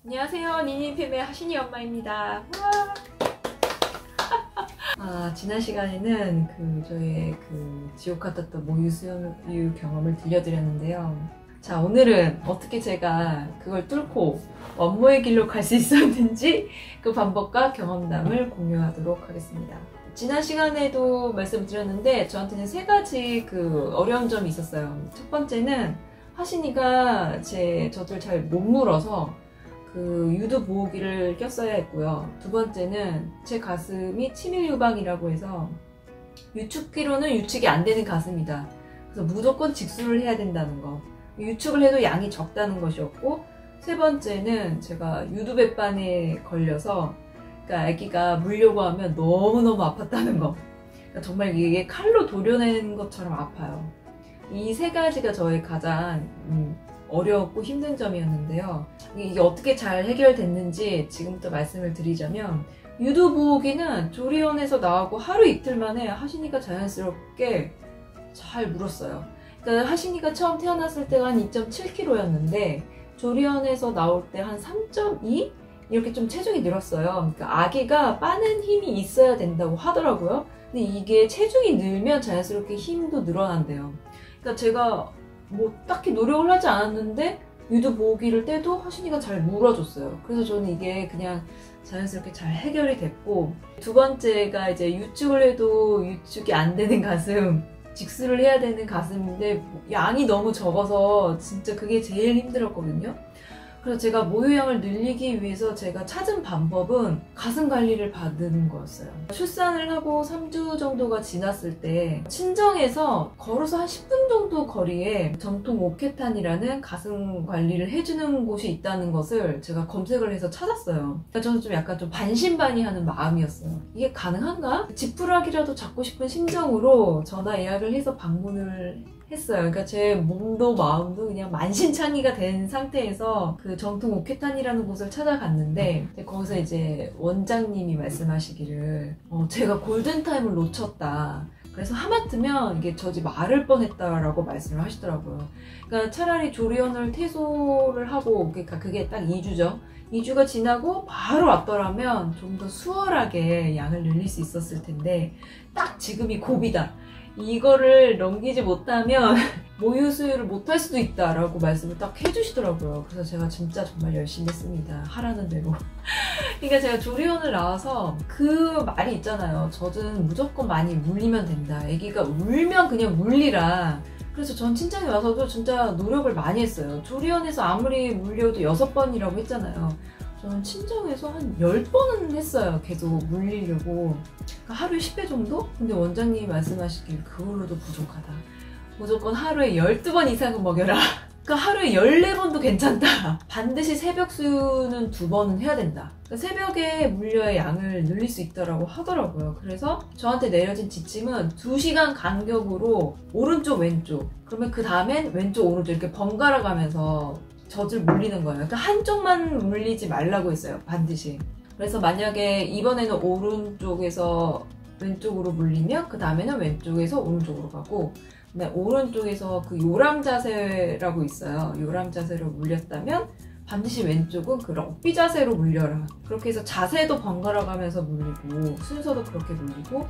안녕하세요. 니니팸의 하신이 엄마입니다. 지난 시간에는 저의 지옥 같았던 모유 수유 경험을 들려드렸는데요. 자, 오늘은 어떻게 제가 그걸 뚫고 원모의 길로 갈 수 있었는지 그 방법과 경험담을 공유하도록 하겠습니다. 지난 시간에도 말씀드렸는데 저한테는 세 가지 어려운 점이 있었어요. 첫 번째는 하신이가 저를 잘 못 물어서 유두 보호기를 꼈어야 했고요. 두 번째는 제 가슴이 치밀 유방이라고 해서 유축기로는 유축이 안 되는 가슴이다. 그래서 무조건 직수를 해야 된다는 거. 유축을 해도 양이 적다는 것이었고, 세 번째는 제가 유두배반에 걸려서 아기가 물려고 하면 너무너무 아팠다는 거. 정말 이게 칼로 도려낸 것처럼 아파요. 이 세 가지가 저의 가장 어렵고 힘든 점이었는데요. 이게 어떻게 잘 해결됐는지 지금부터 말씀을 드리자면, 유두보호기는 조리원에서 나오고 하루 이틀 만에 하신이가 자연스럽게 잘 물었어요. 그러니까 하신이가 처음 태어났을 때가 한 2.7kg였는데 조리원에서 나올 때 한 3.2? 이렇게 좀 체중이 늘었어요. 그러니까 아기가 빠는 힘이 있어야 된다고 하더라고요. 근데 이게 체중이 늘면 자연스럽게 힘도 늘어난대요. 그러니까 제가 딱히 노력을 하지 않았는데 유두 보호기를 떼도 하신이가 잘 물어줬어요. 그래서 저는 이게 그냥 자연스럽게 잘 해결이 됐고, 두 번째가 이제 유축을 해도 유축이 안 되는 가슴, 직수를 해야 되는 가슴인데 양이 너무 적어서 진짜 그게 제일 힘들었거든요. 그래서 제가 모유양을 늘리기 위해서 제가 찾은 방법은 가슴 관리를 받는 거였어요. 출산을 하고 3주 정도가 지났을 때 친정에서 걸어서 한 10분 정도 거리에 전통 오케탄이라는 가슴 관리를 해주는 곳이 있다는 것을 제가 검색을 해서 찾았어요. 그러니까 저는 좀 약간 좀 반신반의하는 마음이었어요. 이게 가능한가? 지푸라기라도 잡고 싶은 심정으로 전화 예약을 해서 방문을 했어요. 그러니까 제 몸도 마음도 그냥 만신창이가 된 상태에서 전통 오케탄이라는 곳을 찾아갔는데, 거기서 이제 원장님이 말씀하시기를 제가 골든타임을 놓쳤다. 그래서 하마터면 이게 저 집 마를 뻔했다라고 말씀을 하시더라고요. 그러니까 차라리 조리원을 퇴소를 하고, 그러니까 그게 딱 2주죠. 2주가 지나고 바로 왔더라면 좀 더 수월하게 양을 늘릴 수 있었을 텐데 딱 지금이 고비다. 이거를 넘기지 못하면 모유 수유를 못할 수도 있다라고 말씀을 딱 해주시더라고요. 그래서 제가 진짜 정말 열심히 했습니다. 하라는 대로. 그러니까 제가 조리원을 나와서 그 말이 있잖아요. 젖은 무조건 많이 물리면 된다. 아기가 울면 그냥 물리라. 그래서 전 친정에 와서도 진짜 노력을 많이 했어요. 조리원에서 아무리 물려도 6번이라고 했잖아요. 저는 친정에서 한 10번은 했어요. 계속 물리려고. 그러니까 하루에 10회 정도? 근데 원장님이 말씀하시길 그걸로도 부족하다. 무조건 하루에 12번 이상은 먹여라. 그러니까 하루에 14번도 괜찮다. 반드시 새벽 수유는 2번은 해야 된다. 그러니까 새벽에 물려야 양을 늘릴 수 있다고 하더라고요. 그래서 저한테 내려진 지침은 2시간 간격으로 오른쪽 왼쪽, 그러면 그 다음엔 왼쪽 오른쪽 이렇게 번갈아 가면서 젖을 물리는 거예요. 그러니까 한쪽만 물리지 말라고 했어요. 반드시. 그래서 만약에 이번에는 오른쪽에서 왼쪽으로 물리면 그 다음에는 왼쪽에서 오른쪽으로 가고, 오른쪽에서 요람 자세라고 있어요. 요람 자세로 물렸다면 반드시 왼쪽은 럭비 자세로 물려라. 그렇게 해서 자세도 번갈아 가면서 물리고 순서도 그렇게 물리고,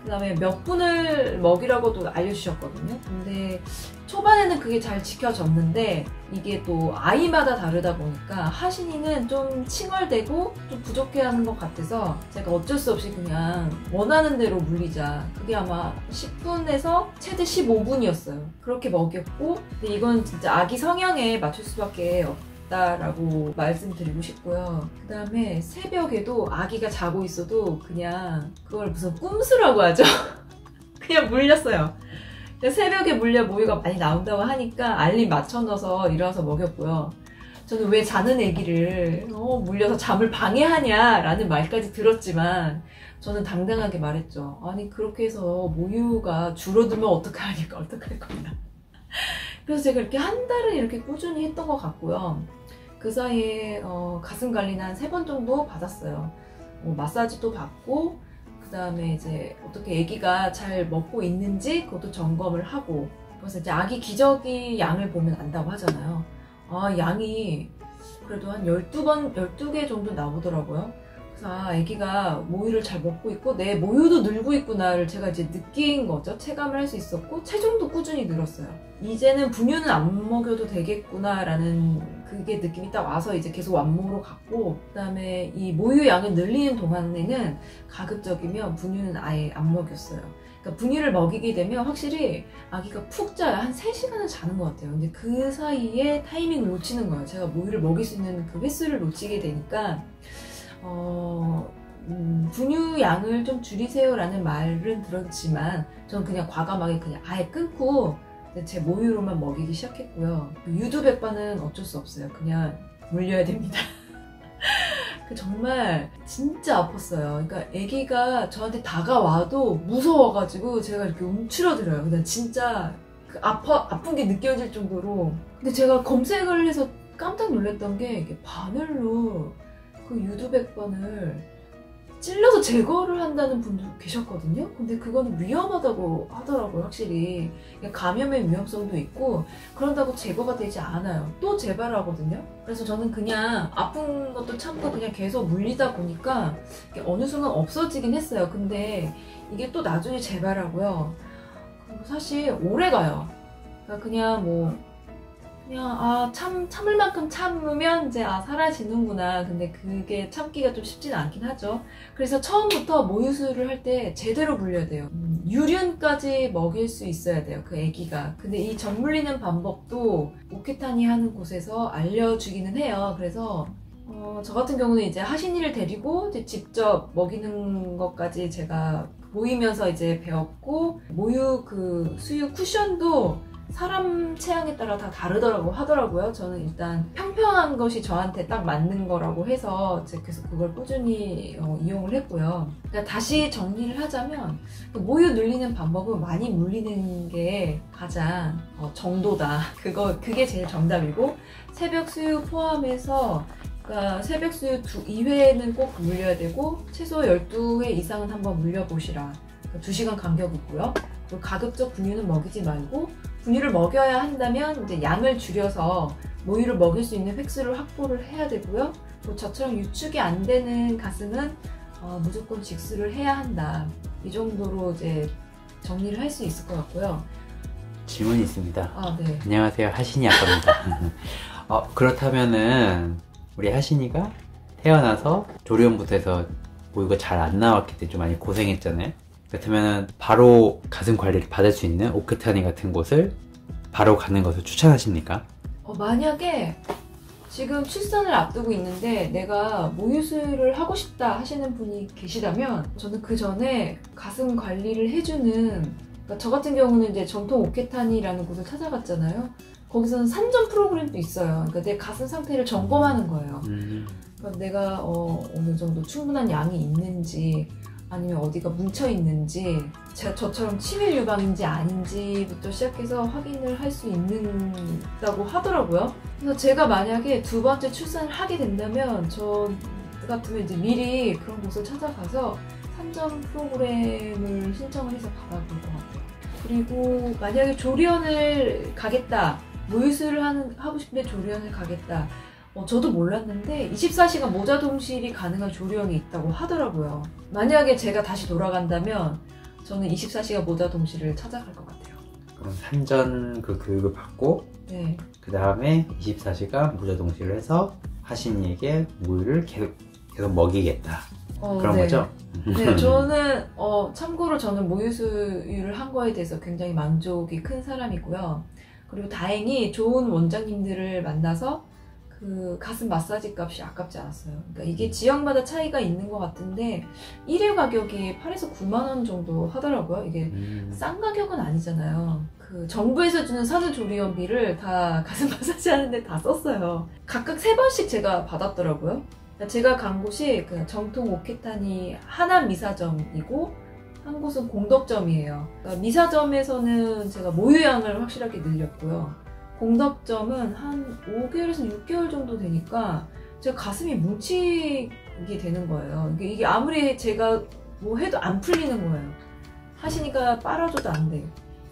그 다음에 몇 분을 먹이라고도 알려주셨거든요. 근데 초반에는 그게 잘 지켜졌는데 이게 또 아이마다 다르다 보니까 하신이는 좀 칭얼대고 좀 부족해하는 것 같아서 제가 어쩔 수 없이 그냥 원하는 대로 물리자. 그게 아마 10분에서 최대 15분이었어요. 그렇게 먹였고, 근데 이건 진짜 아기 성향에 맞출 수밖에 라고 말씀드리고 싶고요. 그 다음에 새벽에도 아기가 자고 있어도 그냥 그걸 무슨 꼼수라고 하죠? 그냥 물렸어요. 새벽에 물려 모유가 많이 나온다고 하니까 알림 맞춰놔서 일어나서 먹였고요. 저는 왜 자는 아기를 물려서 잠을 방해하냐 라는 말까지 들었지만 저는 당당하게 말했죠. 아니 그렇게 해서 모유가 줄어들면 어떡하니까 어떡할 겁니다. 그래서 제가 이렇게 한 달은 이렇게 꾸준히 했던 것 같고요. 그 사이에 가슴 관리는 한 3번 정도 받았어요. 마사지도 받고, 그 다음에 이제 어떻게 아기가 잘 먹고 있는지 그것도 점검을 하고, 그래서 이제 아기 기저귀 양을 보면 안다고 하잖아요. 양이 그래도 한 12개 정도 나오더라고요. 그래서 아기가 모유를 잘 먹고 있고 내 모유도 늘고 있구나를 제가 이제 느낀 거죠. 체감을 할 수 있었고 체중도 꾸준히 늘었어요. 이제는 분유는 안 먹여도 되겠구나 라는 그게 느낌이 딱 와서 이제 계속 완모로 갔고, 그 다음에 이 모유 양을 늘리는 동안에는 가급적이면 분유는 아예 안 먹였어요. 그러니까 분유를 먹이게 되면 확실히 아기가 푹 자요. 한 3시간은 자는 것 같아요. 근데 그 사이에 타이밍을 놓치는 거예요. 제가 모유를 먹일 수 있는 그 횟수를 놓치게 되니까 분유 양을 좀 줄이세요 라는 말은 들었지만 저는 그냥 과감하게 그냥 아예 끊고 제 모유로만 먹이기 시작했고요. 유두백반은 어쩔 수 없어요. 그냥 물려야 됩니다. 정말 진짜 아팠어요. 그러니까 아기가 저한테 다가와도 무서워가지고 제가 이렇게 움츠러들어요. 그냥 진짜 아픈 게 느껴질 정도로. 근데 제가 검색을 해서 깜짝 놀랐던 게 이게 바늘로 그 유두백반을 찔러서 제거를 한다는 분도 계셨거든요. 근데 그거는 위험하다고 하더라고요. 확실히 감염의 위험성도 있고 그런다고 제거가 되지 않아요. 또 재발하거든요. 그래서 저는 그냥 아픈 것도 참고 그냥 계속 물리다 보니까 어느 순간 없어지긴 했어요. 근데 이게 또 나중에 재발하고요. 사실 오래 가요. 그러니까 그냥 참을 만큼 참으면 이제 사라지는구나. 근데 그게 참기가 좀 쉽지는 않긴 하죠. 그래서 처음부터 모유수유를 할 때 제대로 물려야 돼요. 유륜까지 먹일 수 있어야 돼요, 그 아기가. 근데 이 젖 물리는 방법도 오케타니 하는 곳에서 알려주기는 해요. 그래서 저 같은 경우는 이제 하신이를 데리고 이제 직접 먹이는 것까지 제가 보이면서 이제 배웠고, 모유 그 수유 쿠션도 사람 체형에 따라 다 다르더라고 하더라고요. 저는 일단 평평한 것이 저한테 딱 맞는 거라고 해서 제가 계속 그걸 꾸준히 이용을 했고요. 그러니까 다시 정리를 하자면 모유 늘리는 방법은 많이 물리는 게 가장 정도다. 그게 제일 정답이고, 새벽 수유 포함해서 그러니까 새벽 수유 2회는 꼭 물려야 되고 최소 12회 이상은 한번 물려보시라. 2시간 간격이고요. 그리고 가급적 분유는 먹이지 말고, 분유를 먹여야 한다면 이제 양을 줄여서 모유를 먹일 수 있는 획수를 확보를 해야 되고요. 또 저처럼 유축이 안 되는 가슴은 무조건 직수를 해야 한다. 이 정도로 이제 정리를 할 수 있을 것 같고요. 질문이 있습니다. 네. 안녕하세요, 하신이 아빠입니다. 그렇다면은 우리 하신이가 태어나서 조리원부터 해서 모유가 잘 안 나왔기 때문에 좀 많이 고생했잖아요. 그렇다면 바로 가슴 관리를 받을 수 있는 오케타니 같은 곳을 바로 가는 것을 추천하십니까? 만약에 지금 출산을 앞두고 있는데 내가 모유수유를 하고 싶다 하시는 분이 계시다면 저는 그 전에 가슴 관리를 해주는, 그러니까 저 같은 경우는 이제 전통 오케타니라는 곳을 찾아갔잖아요. 거기서는 산전 프로그램도 있어요. 그러니까 내 가슴 상태를 점검하는 거예요. 그러니까 내가 어느 정도 충분한 양이 있는지, 아니면 어디가 뭉쳐 있는지, 저처럼 치매 유방인지 아닌지부터 시작해서 확인을 할 수 있다고 하더라고요. 그래서 제가 만약에 2번째 출산을 하게 된다면 저 같으면 이제 미리 그런 곳을 찾아가서 산전 프로그램을 신청을 해서 받아볼 것 같아요. 그리고 만약에 조리원을 가겠다, 모유수유를 하고 싶은데 조리원을 가겠다, 저도 몰랐는데 24시간 모자동실이 가능한 조리원이 있다고 하더라고요. 만약에 제가 다시 돌아간다면 저는 24시간 모자동실을 찾아갈 것 같아요. 그럼 산전 그 교육을 받고, 네. 그 다음에 24시간 모자동실을 해서 하신이에게 모유를 계속 먹이겠다. 그런 네. 거죠? 네, 저는 참고로 저는 모유수유를 한 거에 대해서 굉장히 만족이 큰 사람이고요. 그리고 다행히 좋은 원장님들을 만나서 그 가슴 마사지 값이 아깝지 않았어요. 그러니까 이게 지역마다 차이가 있는 것 같은데 1회 가격이 8에서 9만 원 정도 하더라고요. 이게 싼 가격은 아니잖아요. 그 정부에서 주는 산후조리원비를 다 가슴 마사지 하는데 다 썼어요. 각각 3번씩 제가 받았더라고요. 그러니까 제가 간 곳이 그 정통 오케타니 하남 미사점이고 한 곳은 공덕점이에요. 그러니까 미사점에서는 제가 모유양을 확실하게 늘렸고요. 공덕점은 한 5개월에서 6개월 정도 되니까 제가 가슴이 뭉치게 되는 거예요. 이게 아무리 제가 뭐 해도 안 풀리는 거예요. 하시니까 빨아줘도 안 돼요.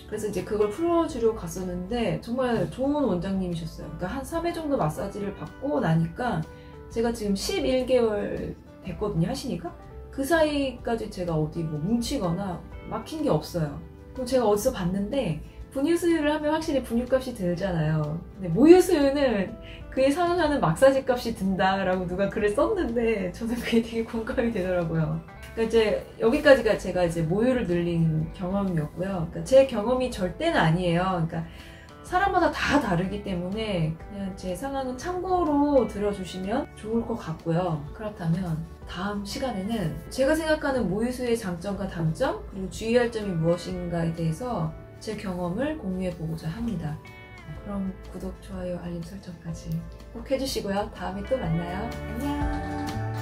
그래서 이제 그걸 풀어주려고 갔었는데 정말 좋은 원장님이셨어요. 그러니까 한 3회 정도 마사지를 받고 나니까 제가 지금 11개월 됐거든요, 하시니까. 그 사이까지 제가 어디 뭐 뭉치거나 막힌 게 없어요. 그럼 제가 어디서 봤는데 분유수유를 하면 확실히 분유값이 들잖아요. 근데 모유수유는 그에 상응하는 마사지 값이 든다라고 누가 글을 썼는데 저는 그게 되게 공감이 되더라고요. 그러니까 이제 여기까지가 제가 이제 모유를 늘린 경험이었고요. 그러니까 제 경험이 절대는 아니에요. 그러니까 사람마다 다 다르기 때문에 그냥 제 상황은 참고로 들어주시면 좋을 것 같고요. 그렇다면 다음 시간에는 제가 생각하는 모유수유의 장점과 단점, 그리고 주의할 점이 무엇인가에 대해서 제 경험을 공유해보고자 합니다. 그럼 구독, 좋아요, 알림 설정까지 꼭 해주시고요. 다음에 또 만나요. 안녕.